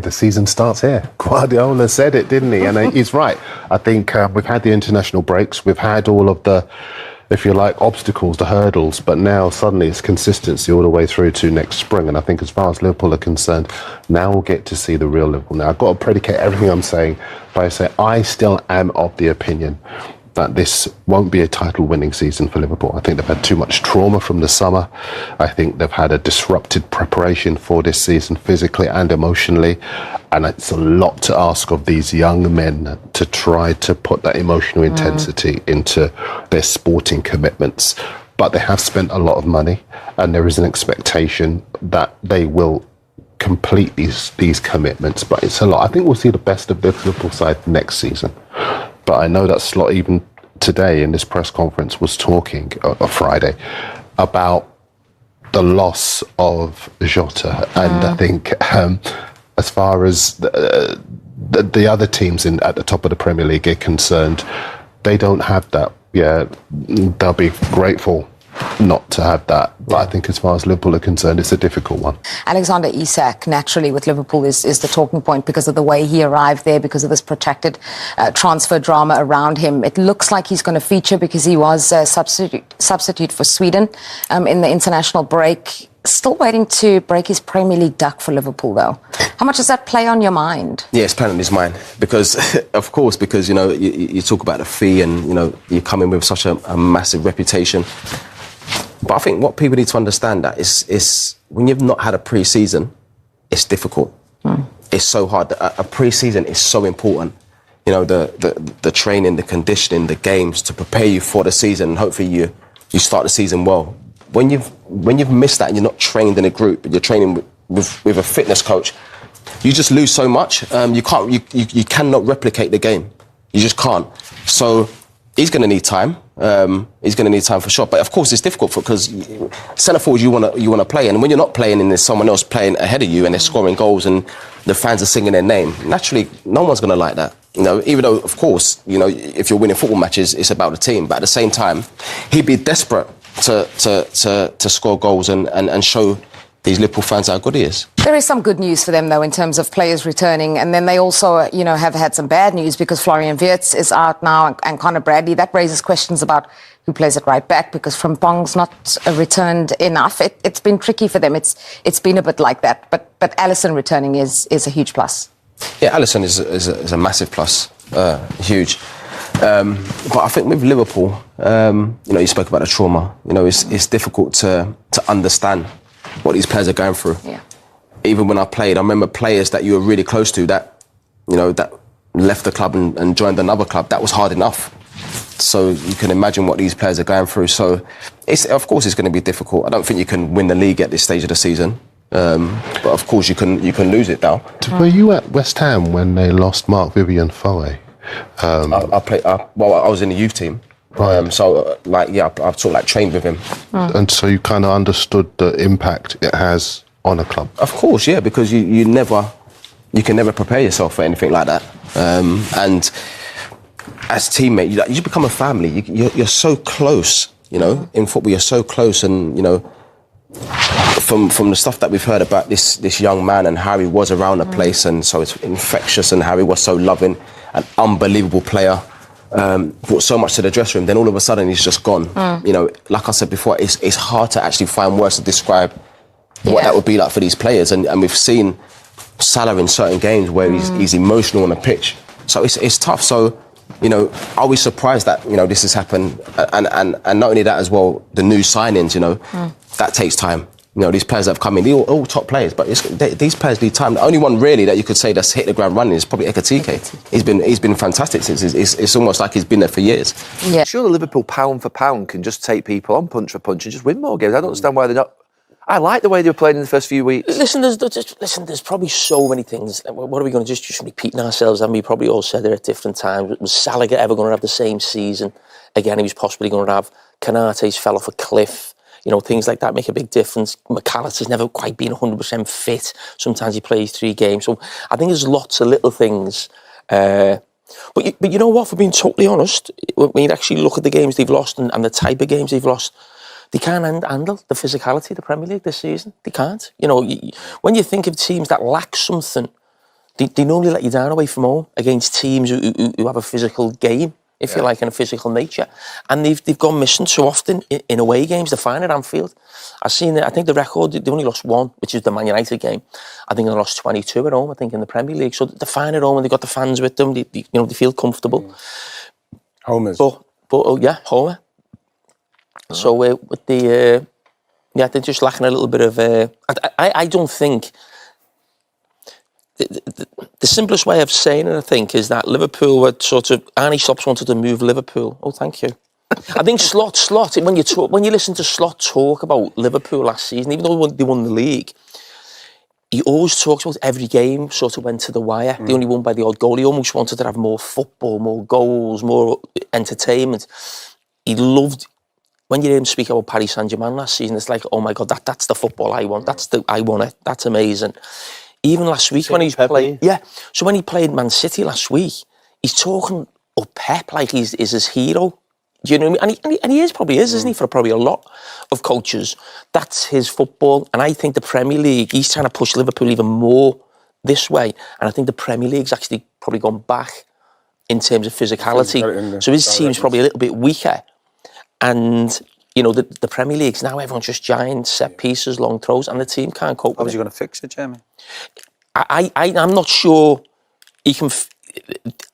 The season starts here. Guardiola said it, didn't he? And he's right. I think we've had the international breaks. We've had all of the, if you like, obstacles, the hurdles. But now suddenly it's consistency all the way through to next spring. And I think as far as Liverpool are concerned, now we'll get to see the real Liverpool. Now, I've got to predicate everything I'm saying by saying I still am of the opinion that this won't be a title-winning season for Liverpool. I think they've had too much trauma from the summer. I think they've had a disrupted preparation for this season, physically and emotionally. And it's a lot to ask of these young men to try to put that emotional intensity into their sporting commitments. But they have spent a lot of money, and there is an expectation that they will complete these commitments. But it's a lot. I think we'll see the best of the Liverpool side next season. But I know that Slot even today in this press conference was talking on Friday about the loss of Jota. And I think as far as the other teams at the top of the Premier League are concerned, they don't have that. Yeah, they'll be grateful not to have that. But I think as far as Liverpool are concerned, it's a difficult one. Alexander Isak, naturally with Liverpool, is the talking point because of the way he arrived there, because of this protracted transfer drama around him. It looks like he's going to feature because he was a substitute for Sweden in the international break. Still waiting to break his Premier League duck for Liverpool, though. How much does that play on your mind? Yeah, it's playing on his mind because, of course, because, you know, you talk about the fee and, you know, you come in with such a massive reputation. But I think what people need to understand that is when you've not had a pre-season, it's difficult. It's so hard. A pre-season is so important. You know, the training, the conditioning, the games to prepare you for the season. And hopefully you start the season well. When you've missed that and you're not trained in a group, but you're training with a fitness coach, you just lose so much. You cannot replicate the game. You just can't. So he's going to need time. He's going to need time for sure. But of course, it's difficult because centre forwards you want to play, and when you're not playing and there's someone else playing ahead of you and they're scoring goals and the fans are singing their name, naturally, no one's going to like that. You know, even though, of course, you know, if you're winning football matches, it's about the team. But at the same time, he'd be desperate to score goals and show these Liverpool fans how good he is. There is some good news for them, though, in terms of players returning. And then they also, you know, have had some bad news because Florian Wirtz is out now and Conor Bradley. That raises questions about who plays at right back because Frimpong's not returned enough. It's been tricky for them. It's been a bit like that. But Alisson returning is a huge plus. Yeah, Alisson is a massive plus. Huge. But I think with Liverpool, you know, you spoke about the trauma. You know, it's difficult to understand what these players are going through. Yeah. Even when I played, I remember players that you were really close to that, you know, that left the club and joined another club. That was hard enough. So you can imagine what these players are going through. So of course it's going to be difficult. I don't think you can win the league at this stage of the season. But of course you can lose it now. Were you at West Ham when they lost Marc-Vivien Foé? I was in the youth team. Right. So, I've sort of like trained with him. And so you kind of understood the impact it has on a club? Of course, yeah, because you can never prepare yourself for anything like that. And as teammate, you just become a family. You're so close, you know, in football you're so close. And, you know, from the stuff that we've heard about this young man and how he was around the place, and so it's infectious, and how he was so loving, an unbelievable player. Brought so much to the dressing room, then all of a sudden he's just gone. You know, like I said before, it's hard to actually find words to describe what that would be like for these players. And we've seen Salah in certain games where he's emotional on the pitch. So it's tough. So, you know, are we surprised that, you know, this has happened? And not only that as well, the new signings, you know, that takes time. You know, these players that have come in, they're all top players, but these players need time. The only one really that you could say that's hit the ground running is probably Ekitike. He's been fantastic since. It's almost like he's been there for years. Yeah. Surely Liverpool, pound for pound, can just take people on punch for punch and just win more games. I don't understand why they're not. I like the way they were playing in the first few weeks. Listen, there's probably so many things. What are we going to just repeating ourselves? And we probably all said it at different times. Was Salah ever going to have the same season? Again, he was possibly going to have. Canate's fell off a cliff. You know, things like that make a big difference. McAllister's never quite been 100% fit. Sometimes he plays 3 games. So I think there's lots of little things. But you know what, for being totally honest, when you actually look at the games they've lost and the type of games they've lost, they can't handle the physicality of the Premier League this season. They can't. You know, when you think of teams that lack something, they normally let you down away from home against teams who have a physical game, if you like, and a physical nature. And they've gone missing so often in away games. They're fine at Anfield. I've seen it. I think the record, they only lost one, which is the Man United game. I think they lost 22 at home, I think, in the Premier League. So they're fine at home and they've got the fans with them. They feel comfortable. Homers. But Homer. So with the... they're just lacking a little bit of... I don't think... The simplest way of saying it, I think, is that Liverpool were sort of... Arne Slot wanted to move Liverpool. Oh, thank you. I think Slot, when you listen to Slot talk about Liverpool last season, even though they won the league, he always talks about every game sort of went to the wire. They only won by the odd goal. He almost wanted to have more football, more goals, more entertainment. He loved... When you hear him speak about Paris Saint-Germain last season, it's like, oh my God, that's the football I want. I want it. That's amazing. Even last week when he's played... Yeah. So when he played Man City last week, he's talking up Pep like he's his hero. Do you know what I mean? And he probably is, isn't he, for probably a lot of coaches. That's his football. And I think the Premier League, he's trying to push Liverpool even more this way. And I think the Premier League's actually probably gone back in terms of physicality. So his team's probably a little bit weaker. And, the Premier League's now everyone's just giant set pieces, long throws, and the team can't cope with it. How is he going to fix it, Jeremy? I'm not sure he can...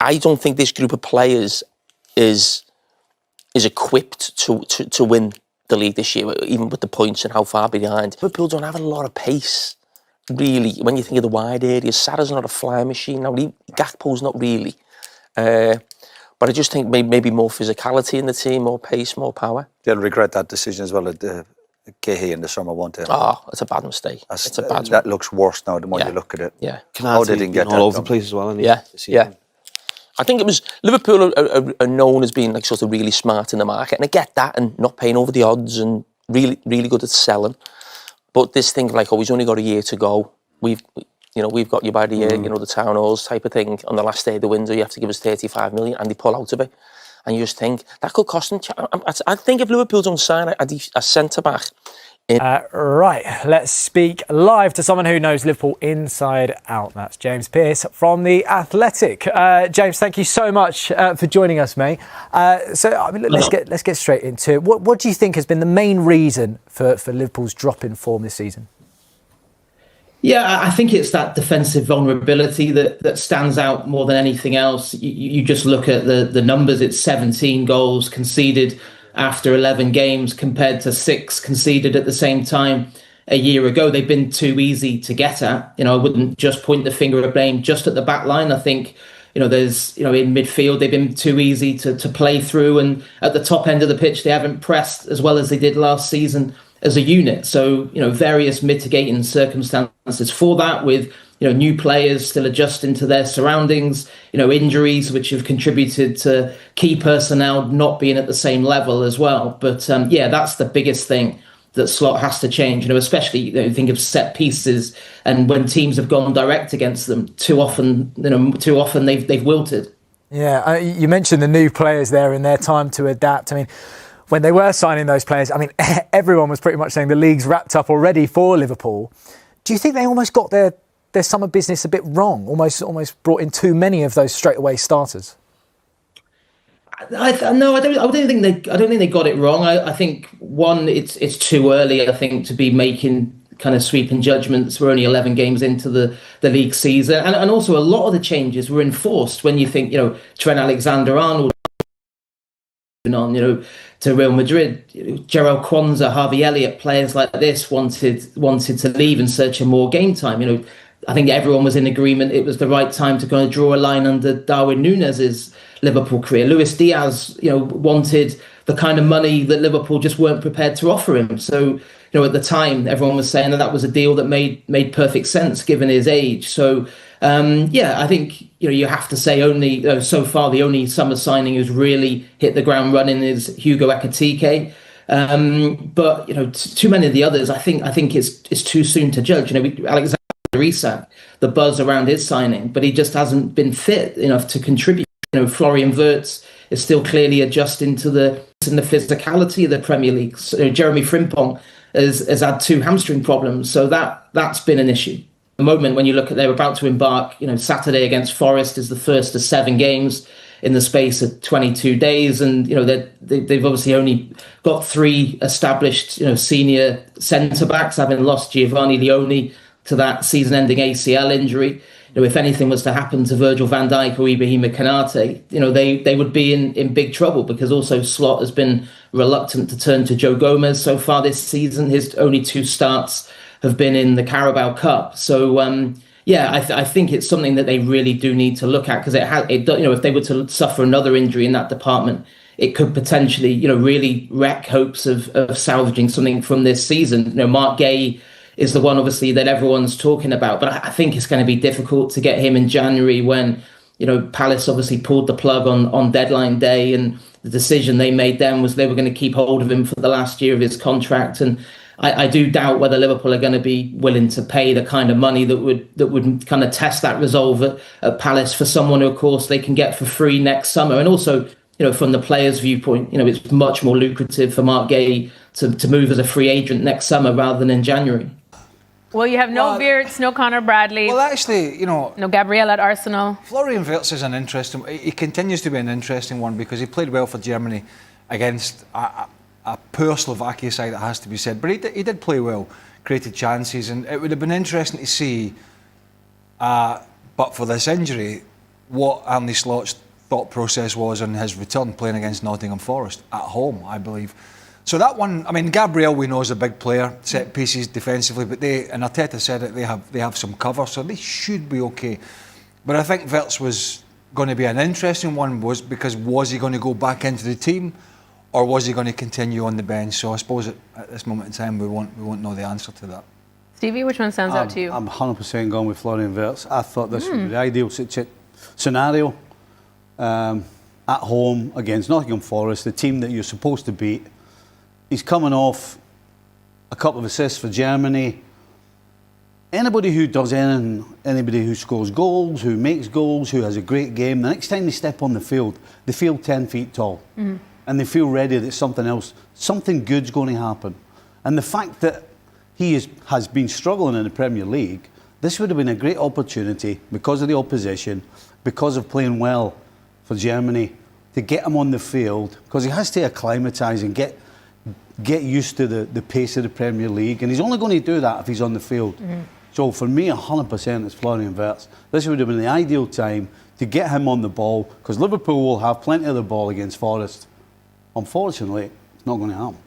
I don't think this group of players is equipped to win the league this year, even with the points and how far behind. Liverpool don't have a lot of pace, really, when you think of the wide areas. Sarah's not a flying machine. Now, Gakpo's not really. But I just think maybe more physicality in the team, more pace, more power. They'll regret that decision as well at Gahey in the summer, won't they? Oh, it's a bad mistake. It's a bad one. That looks worse now the more you look at it. Yeah. How they didn't get all over the place as well. Yeah. I think it was... Liverpool are known as being like sort of really smart in the market. And I get that, and not paying over the odds and really, really good at selling. But this thing of like, he's only got a year to go. We've got you by the year, the town halls type of thing. On the last day of the window, you have to give us 35 million, and they pull out of it. And you just think, that could cost them... I think if Liverpool don't sign a centre-back... Right, let's speak live to someone who knows Liverpool inside out. That's James Pearce from The Athletic. James, thank you so much for joining us, mate. Let's get straight into it. What do you think has been the main reason for Liverpool's drop in form this season? Yeah, I think it's that defensive vulnerability that stands out more than anything else. You just look at the numbers. It's 17 goals conceded after 11 games compared to 6 conceded at the same time a year ago. They've been too easy to get at. I wouldn't just point the finger of blame just at the back line. I think, there's, in midfield, they've been too easy to play through. And at the top end of the pitch, they haven't pressed as well as they did last season as a unit. So, various mitigating circumstances for that, with, new players still adjusting to their surroundings, injuries which have contributed to key personnel not being at the same level as well. But that's the biggest thing that Slot has to change, especially think of set pieces, and when teams have gone direct against them, too often they've wilted. Yeah, you mentioned the new players there in their time to adapt. I mean, when they were signing those players, everyone was pretty much saying the league's wrapped up already for Liverpool. Do you think they almost got their summer business a bit wrong? Almost brought in too many of those straightaway starters. I don't think they got it wrong. I think one, it's too early, I think, to be making kind of sweeping judgments. We're only 11 games into the league season, and also a lot of the changes were enforced. When you think, Trent Alexander-Arnold on, to Real Madrid, Jarell Quansah, Harvey Elliott, players like this wanted to leave in search of more game time. I think everyone was in agreement it was the right time to kind of draw a line under Darwin Núñez's Liverpool career. Luis Diaz, wanted the kind of money that Liverpool just weren't prepared to offer him. So, at the time, everyone was saying that was a deal that made perfect sense given his age. So, I think, you have to say only so far the only summer signing who's really hit the ground running is Hugo Ekitike. But too many of the others, I think it's too soon to judge. Alexander Isak, the buzz around his signing, but he just hasn't been fit enough to contribute. Florian Wirtz is still clearly adjusting to the physicality of the Premier League. So, Jeremy Frimpong has had 2 hamstring problems, so that's been an issue. the moment, when you look at, they're about to embark, Saturday against Forest is the first of 7 games in the space of 22 days. And, they've obviously only got 3 established, senior centre-backs, having lost Giovanni Leone to that season-ending ACL injury. If anything was to happen to Virgil van Dijk or Ibrahima Konate, they would be in big trouble, because also Slot has been reluctant to turn to Joe Gomez so far this season. His only 2 starts have been in the Carabao Cup. So, I think it's something that they really do need to look at, because if they were to suffer another injury in that department, it could potentially, really wreck hopes of salvaging something from this season. Mark Gay is the one, obviously, that everyone's talking about, but I think it's going to be difficult to get him in January when, Palace obviously pulled the plug on deadline day, and the decision they made then was they were going to keep hold of him for the last year of his contract. And I do doubt whether Liverpool are going to be willing to pay the kind of money that would kind of test that resolve at Palace for someone who, of course, they can get for free next summer. And also, from the player's viewpoint, it's much more lucrative for Mark Gay to move as a free agent next summer rather than in January. Well, you have no Wirtz, no Conor Bradley. Well, actually, no Gabriel at Arsenal. Florian Wirtz is an interesting. He continues to be an interesting one, because he played well for Germany against a poor Slovakia side, it has to be said. But he did play well, created chances, and it would have been interesting to see, but for this injury, what Arne Slot's thought process was on his return, playing against Nottingham Forest at home, I believe. So that one, I mean, Gabriel, we know, is a big player, set pieces defensively, but and Arteta said it, they have some cover, so they should be okay. But I think Wirtz was going to be an interesting one, was he going to go back into the team, or was he going to continue on the bench? So I suppose at this moment in time we won't know the answer to that. Stevie, which one stands out to you? I'm 100% going with Florian Wirtz. I thought this would be the ideal scenario. At home against Nottingham Forest, the team that you're supposed to beat. He's coming off a couple of assists for Germany. Anybody who does anything, anybody who scores goals, who makes goals, who has a great game, the next time they step on the field, they feel 10 feet tall. Mm-hmm. And they feel ready that something good's going to happen. And the fact that he has been struggling in the Premier League, this would have been a great opportunity, because of the opposition, because of playing well for Germany, to get him on the field, because he has to acclimatise and get used to the pace of the Premier League, and he's only going to do that if he's on the field. Mm-hmm. So for me, 100% it's Florian Wirtz. This would have been the ideal time to get him on the ball, because Liverpool will have plenty of the ball against Forest. Unfortunately, it's not going to happen.